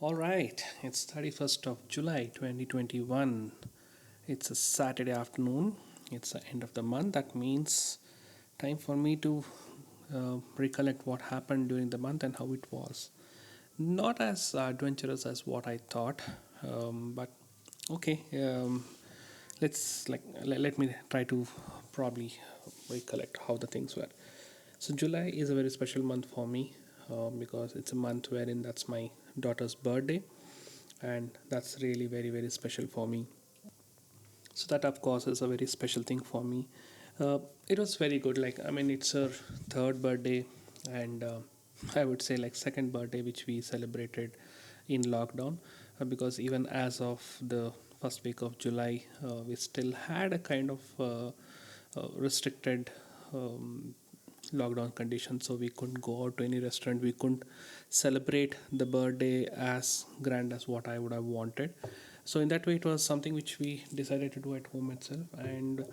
All right, it's 31st of July 2021. It's a Saturday afternoon. It's the end of the month. That means time for me to recollect what happened during the month and how it was. Not as adventurous as what I thought, but okay. Let me try to probably recollect how the things were. So July is a very special month for me because it's a month wherein that's my daughter's birthday, and that's really very special for me. So that of course is a very special thing for me. It was very good. Like I mean, it's her third birthday, and I would say like second birthday which we celebrated in lockdown, because even as of the first week of July, we still had a kind of restricted lockdown conditions, so we couldn't go out to any restaurant, we couldn't celebrate the birthday as grand as what I would have wanted. So in that way it was something which we decided to do at home itself. And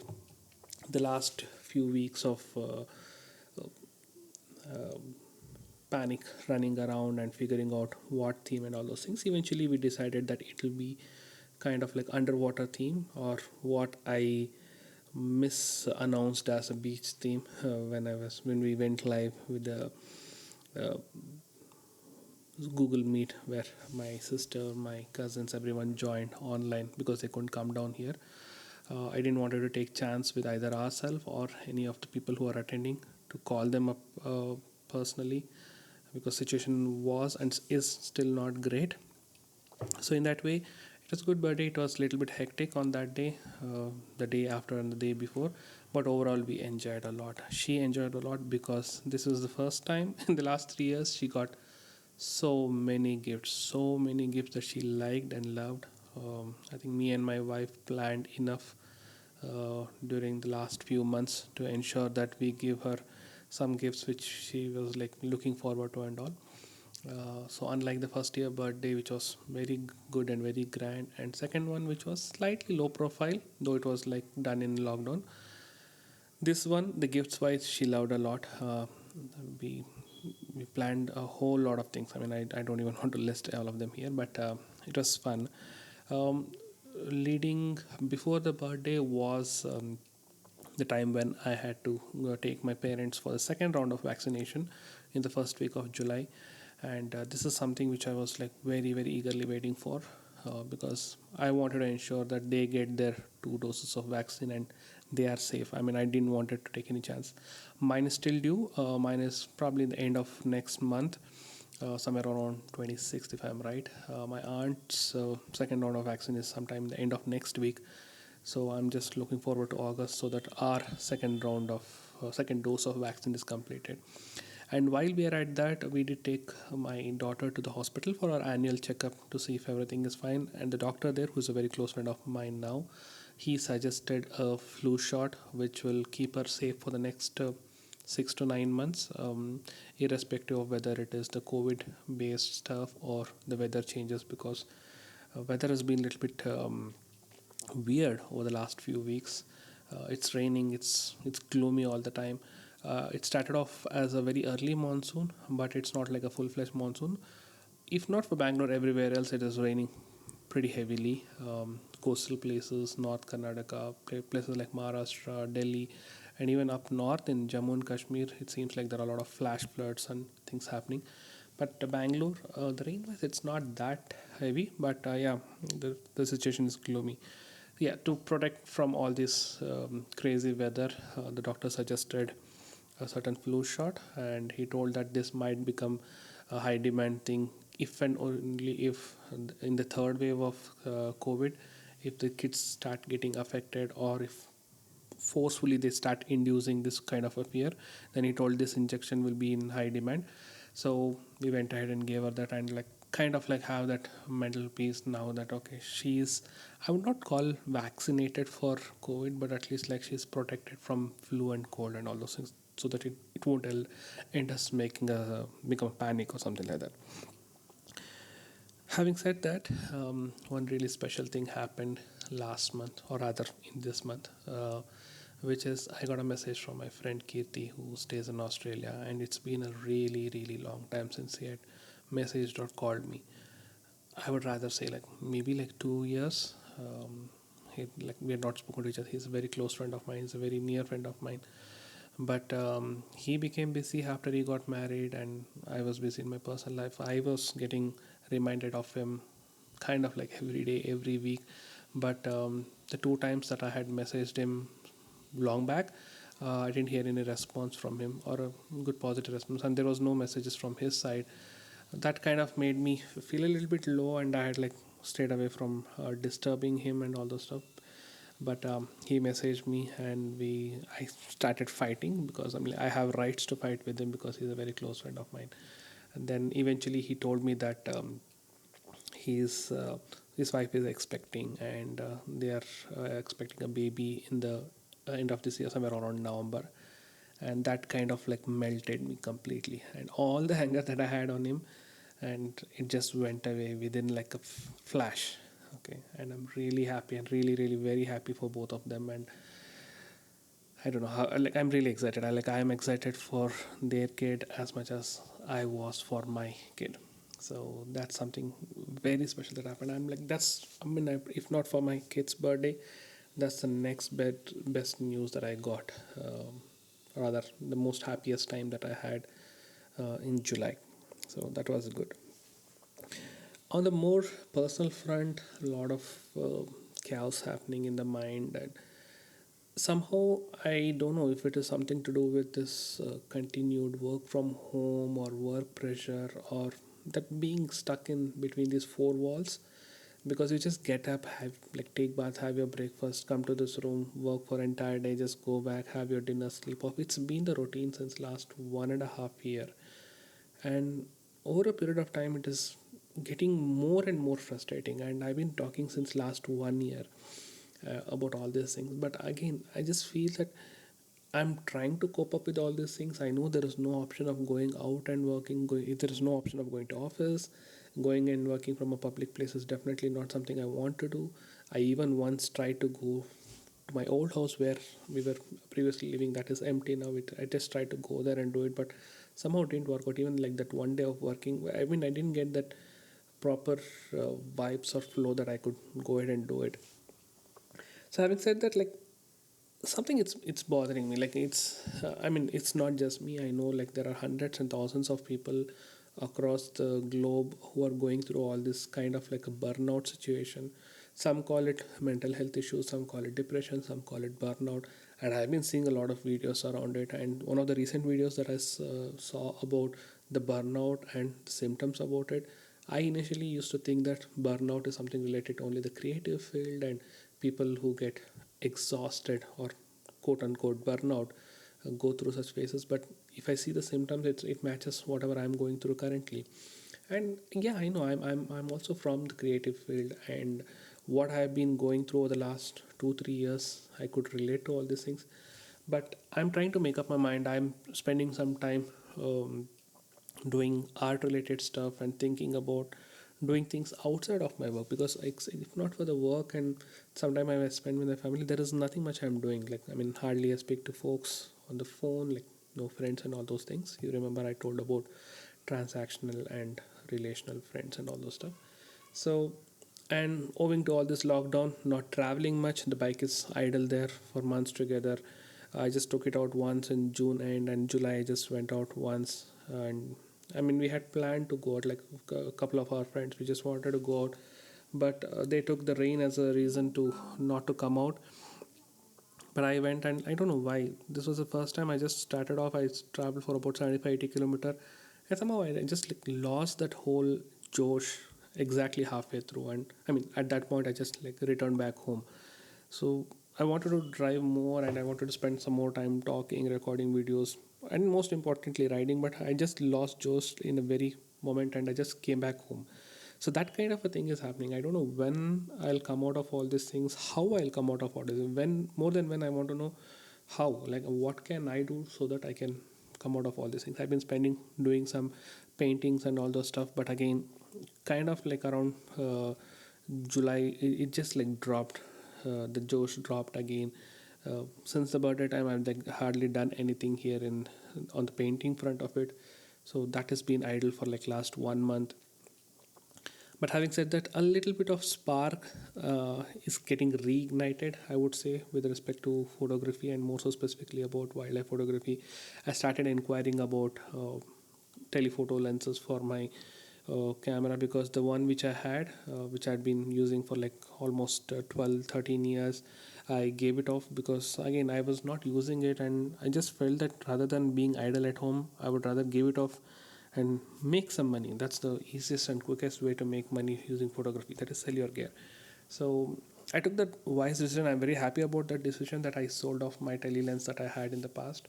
the last few weeks of uh, panic running around and figuring out what theme and all those things, eventually we decided that it will be kind of like underwater theme, or what I misannounced as a beach theme when we went live with the uh, Google Meet, where my sister, my cousins, everyone joined online because they couldn't come down here. I didn't want to take chance with either ourselves or any of the people who are attending to call them up personally, because situation was and is still not great. So in that way it was good birthday. It was a little bit hectic on that day, the day after and the day before, but overall we enjoyed a lot. She enjoyed a lot because this was the first time in the last 3 years she got so many gifts that she liked and loved. I think me and my wife planned enough during the last few months to ensure that we give her some gifts which she was like looking forward to and all. So unlike the first year birthday, which was very good and very grand, and second one which was slightly low profile, though it was like done in lockdown, this one, the gifts wise, she loved a lot. We we planned a whole lot of things. I mean, I don't even want to list all of them here, but it was fun. Um, Leading before the birthday was the time when I had to take my parents for the second round of vaccination in the first week of July, and this is something which I was like very eagerly waiting for, because I wanted to ensure that they get their 2 doses of vaccine and they are safe. I mean, I didn't want it to take any chance. Mine is still due. Mine is probably the end of next month, somewhere around 26th if I'm right. My aunt's second round of vaccine is sometime the end of next week, so I'm just looking forward to August so that our second dose of vaccine is completed. And while we are at that, we did take my daughter to the hospital for our annual checkup to see if everything is fine. And the doctor there, who's a very close friend of mine now, he suggested a flu shot which will keep her safe for the next 6 to 9 months, irrespective of whether it is the COVID based stuff or the weather changes, because weather has been a little bit weird over the last few weeks. It's raining. It's gloomy all the time. It started off as a very early monsoon, but it's not like a full-fledged monsoon. If not for Bangalore, everywhere else it is raining pretty heavily. Coastal places, North Karnataka, places like Maharashtra, Delhi, and even up north in Jammu and Kashmir, it seems like there are a lot of flash floods and things happening. But Bangalore, the rain wise, it's not that heavy, but yeah, the situation is gloomy. Yeah, to protect from all this crazy weather, the doctor suggested a certain flu shot, and he told that this might become a high demand thing if and only if in the third wave of COVID, if the kids start getting affected, or if forcefully they start inducing this kind of a fear, then he told this injection will be in high demand. So we went ahead and gave her that, and like kind of like have that mental peace now that okay, she's, I would not call vaccinated for COVID, but at least like she's protected from flu and cold and all those things, so that it won't end us making a become a panic or something like that. Having said that, one really special thing happened last month, or rather in this month, which is I got a message from my friend Kirti, who stays in Australia, and it's been a really long time since he had messaged or called me. I would rather say like maybe like 2 years. Like we had not spoken to each other. He's a very close friend of mine. He's a very near friend of mine. But he became busy after he got married, and I was busy in my personal life. I was getting reminded of him kind of like every day, every week. But the two times that I had messaged him long back, I didn't hear any response from him or a good positive response, and there was no messages from his side. That kind of made me feel a little bit low, and I had like stayed away from disturbing him and all those stuff. But he messaged me, and I started fighting because I mean I have rights to fight with him because he's a very close friend of mine. And then eventually he told me that he's his wife is expecting, and they are expecting a baby in the end of this year, somewhere around November. And that kind of like melted me completely, and all the anger that I had on him, and it just went away within like a flash. Okay, and I'm really happy and really really very happy for both of them. And I don't know how, like I'm really excited. I'm excited for their kid as much as I was for my kid. So that's something very special that happened. I'm like that's I mean if not for my kid's birthday, that's the next best news that I got. Rather, the most happiest time that I had in July. So that was good. On the more personal front, a lot of chaos happening in the mind, and somehow I don't know if it is something to do with this continued work from home or work pressure, or that being stuck in between these four walls. Because you just get up, have like take bath, have your breakfast, come to this room, work for entire day, just go back, have your dinner, sleep off. It's been the routine since last 1.5 year, and over a period of time it is getting more and more frustrating. And I've been talking since last 1 year about all these things, but again I just feel that I'm trying to cope up with all these things. I know there is no option of going out and working. There is no option of going to office. Going and working from a public place is definitely not something I want to do. I even once tried to go to my old house where we were previously living. That is empty now. I just tried to go there and do it, but somehow it didn't work out. Even like that one day of working, I mean, I didn't get that proper vibes or flow that I could go ahead and do it. So having said that, like something it's bothering me, like I mean it's not just me. I know like there are hundreds and thousands of people across the globe who are going through all this kind of like a burnout situation. Some call it mental health issues, some call it depression, some call it burnout. And I've been seeing a lot of videos around it, and one of the recent videos that I saw about the burnout and the symptoms about it, I initially used to think that burnout is something related to only the creative field and people who get exhausted or quote unquote burnout go through such phases. But if I see the symptoms, it matches whatever I'm going through currently. And yeah, I know I'm also from the creative field, and what I've been going through over the last 2 3 years, I could relate to all these things. But I'm trying to make up my mind. I'm spending some time um, doing art related stuff and thinking about doing things outside of my work, because if not for the work and some time I spend with my family, there is nothing much I'm doing. Like I mean hardly I speak to folks on the phone, like no friends and all those things. You remember I told about transactional and relational friends and all those stuff. So, and owing to all this lockdown, not traveling much, the bike is idle there for months together. I just took it out once in June and July I just went out once. And I mean we had planned to go out, like a couple of our friends, we just wanted to go out, but they took the rain as a reason to not to come out. But I went, and I don't know why. This was the first time I just started off. I traveled for about 75 80 kilometer, and somehow I just like lost that whole Josh exactly halfway through. And I mean, at that point, I just like returned back home. So I wanted to drive more, and I wanted to spend some more time talking, recording videos, and most importantly, riding. But I just lost Josh in a very moment, and I just came back home. So that kind of a thing is happening. I don't know when I'll come out of all these things, how I'll come out of all this. When more than when I want to know how, like what can I do so that I can come out of all these things. I've been spending doing some paintings and all those stuff, but again kind of like around July it just like dropped. The Josh dropped again. Since the birthday time I've like hardly done anything here in on the painting front of it. So that has been idle for like last 1 month. But having said that, a little bit of spark is getting reignited, I would say, with respect to photography, and more so specifically about wildlife photography. I started inquiring about telephoto lenses for my camera, because the one which I had, which I'd been using for like almost 12, 13 years, I gave it off because again I was not using it, and I just felt that rather than being idle at home, I would rather give it off and make some money. That's the easiest and quickest way to make money using photography, that is sell your gear. So I took that wise decision. I'm very happy about that decision, that I sold off my tele lens that I had in the past.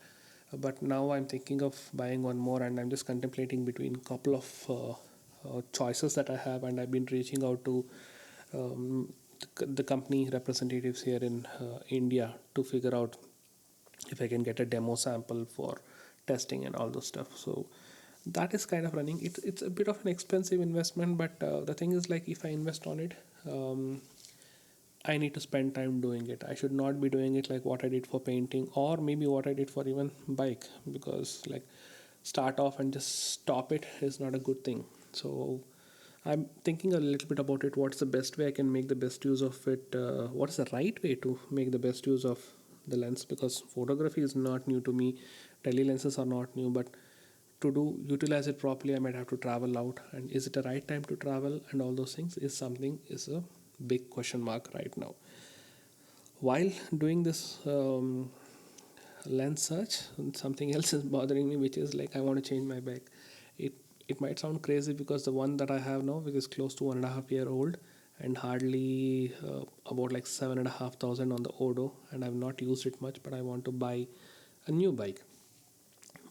But now I'm thinking of buying one more, and I'm just contemplating between couple of choices that I have, and I've been reaching out to um, the company representatives here in India to figure out if I can get a demo sample for testing and all those stuff. So that is kind of running. It's a bit of an expensive investment, but the thing is, like, if I invest on it, um, I need to spend time doing it. I should not be doing it like what I did for painting, or maybe what I did for even bike, because like start off and just stop it is not a good thing. So I'm thinking a little bit about it. What's the best way I can make the best use of it? What is the right way to make the best use of the lens? Because photography is not new to me, tele lenses are not new, but to do utilize it properly, I might have to travel out. And is it the right time to travel? And all those things is a big question mark right now. While doing this lens search, something else is bothering me, which is like I want to change my bike. it it might sound crazy, because the one that I have now, which is close to 1.5 year old, and hardly about like 7,500 on the Odo, and I've not used it much, but I want to buy a new bike.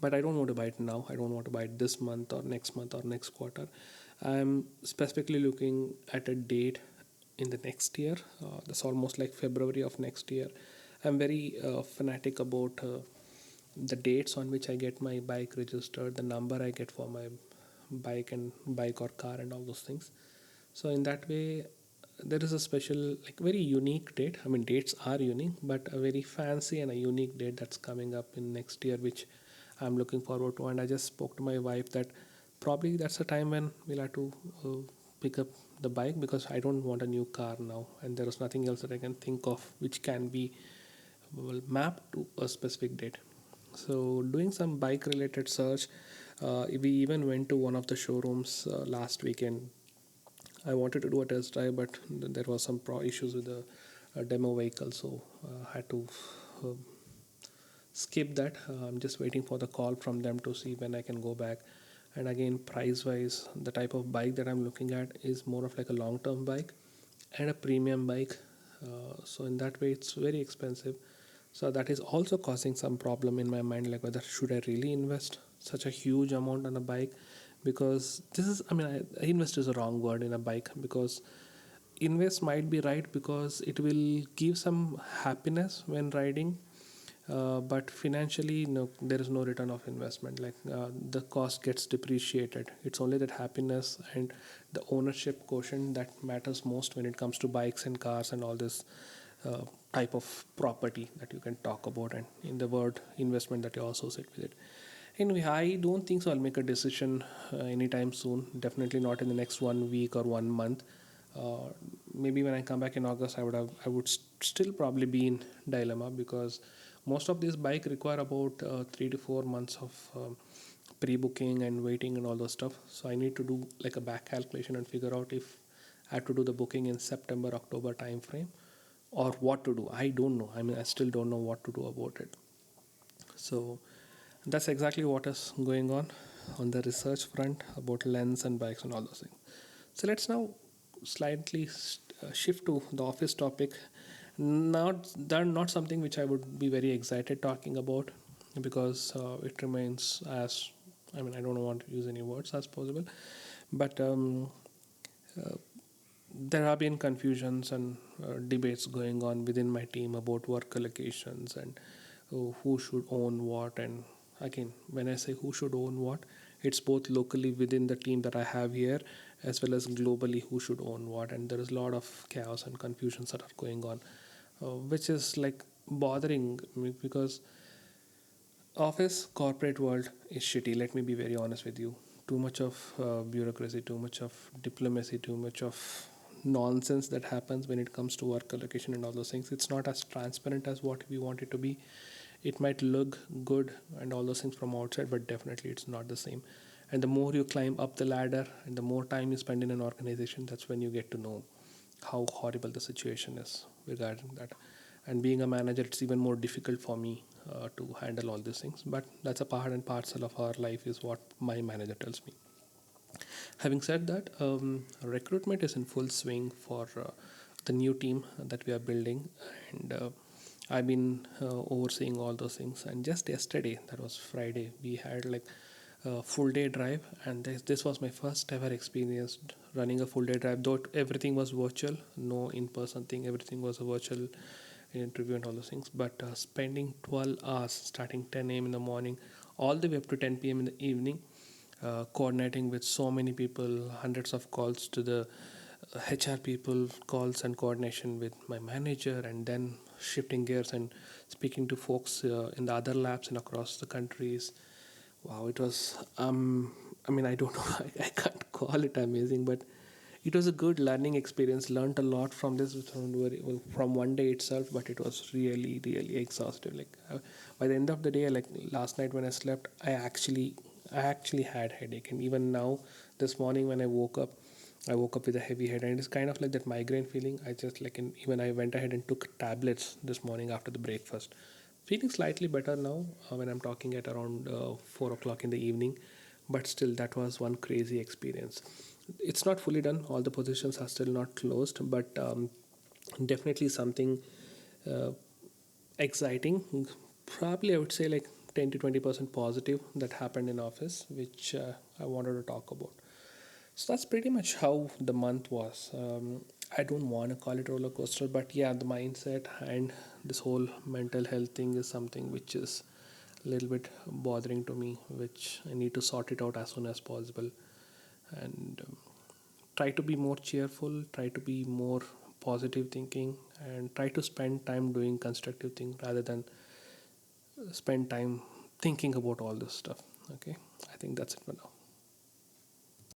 But I don't want to buy it now. I don't want to buy it this month or next quarter. I'm specifically looking at a date in the next year. That's almost like February of next year. I'm very fanatic about the dates on which I get my bike registered, the number I get for my bike or car, and all those things. So in that way, there is a special, like, very unique date. I mean, dates are unique, but a very fancy and a unique date that's coming up in next year, which I'm looking forward to. And I just spoke to my wife that probably that's the time when we'll have to pick up the bike, because I don't want a new car now, and there is nothing else that I can think of which can be, well, mapped to a specific date. So doing some bike related search, we even went to one of the showrooms last weekend. I wanted to do a test drive, but there was some issues with the demo vehicle, so had to uh, skip that. I'm just waiting for the call from them to see when I can go back. And again, price wise, the type of bike that I'm looking at is more of like a long term bike and a premium bike. So in that way, it's very expensive. So that is also causing some problem in my mind, like whether should I really invest such a huge amount on a bike, because this is, I mean, invest is a wrong word in a bike, because invest might be right because it will give some happiness when riding, but financially, no, there is no return of investment. Like the cost gets depreciated. It's only that happiness and the ownership quotient that matters most when it comes to bikes and cars and all this type of property that you can talk about, and in the word investment that you associate with it. Anyway, I don't think so I'll make a decision anytime soon. Definitely not in the next 1 week or 1 month. uh, Maybe when I come back in August, I would still probably be in dilemma, because most of these bike require about 3 to 4 months of pre-booking and waiting and all those stuff. So I need to do like a back calculation and figure out if I have to do the booking in September October time frame, or what to do. I don't know. I mean, I still don't know what to do about it. So that's exactly what is going on the research front about lens and bikes and all those things. So let's now slightly shift to the office topic. Not something which I would be very excited talking about, because it remains as, I mean, I don't want to use any words as possible, but uh, there have been confusions and debates going on within my team about work allocations and who should own what. And again, when I say who should own what, it's both locally within the team that I have here, as well as globally who should own what. And there is a lot of chaos and confusions that are going on, which is like bothering me, because office corporate world is shitty. Let me be very honest with you. too much of bureaucracy, too much of diplomacy, too much of nonsense that happens when it comes to work allocation and all those things. It's not as transparent as what we want it to be. It might look good and all those things from outside, but definitely it's not the same. And the more you climb up the ladder and the more time you spend in an organization, that's when you get to know how horrible the situation is regarding that. And being a manager, it's even more difficult for me to handle all these things. But that's a part and parcel of our life, is what my manager tells me. Having said that, recruitment is in full swing for the new team that we are building, and I've been overseeing all those things. And just yesterday, that was Friday, we had like a full day drive, and this was my first ever experience running a full day drive. Though everything was virtual, no in person thing, everything was a virtual interview and all those things. But spending 12 hours, starting 10 a.m. in the morning, all the way up to 10 p.m. in the evening, coordinating with so many people, hundreds of calls to the HR people, calls and coordination with my manager, and then shifting gears and speaking to folks in the other labs and across the countries. Wow, it was, I mean, I don't know, I can't call it amazing, but it was a good learning experience. Learned a lot from this from one day itself, but it was really, really exhausting. Like by the end of the day, like last night when I slept, I actually had headache, and even now, this morning when I woke up with a heavy head, and it's kind of like that migraine feeling. I just like, even I went ahead and took tablets this morning after the breakfast. Feeling slightly better now when I'm talking at around 4 o'clock in the evening, but still, that was one crazy experience. It's not fully done, all the positions are still not closed, but definitely something uh, exciting. Probably, I would say like 10 to 20% positive that happened in office, which I wanted to talk about. So that's pretty much how the month was. I don't want to call it roller coaster, but yeah, the mindset and this whole mental health thing is something which is a little bit bothering to me, which I need to sort it out as soon as possible. And try to be more cheerful, try to be more positive thinking, and try to spend time doing constructive things rather than spend time thinking about all this stuff. Okay, I think that's it for now.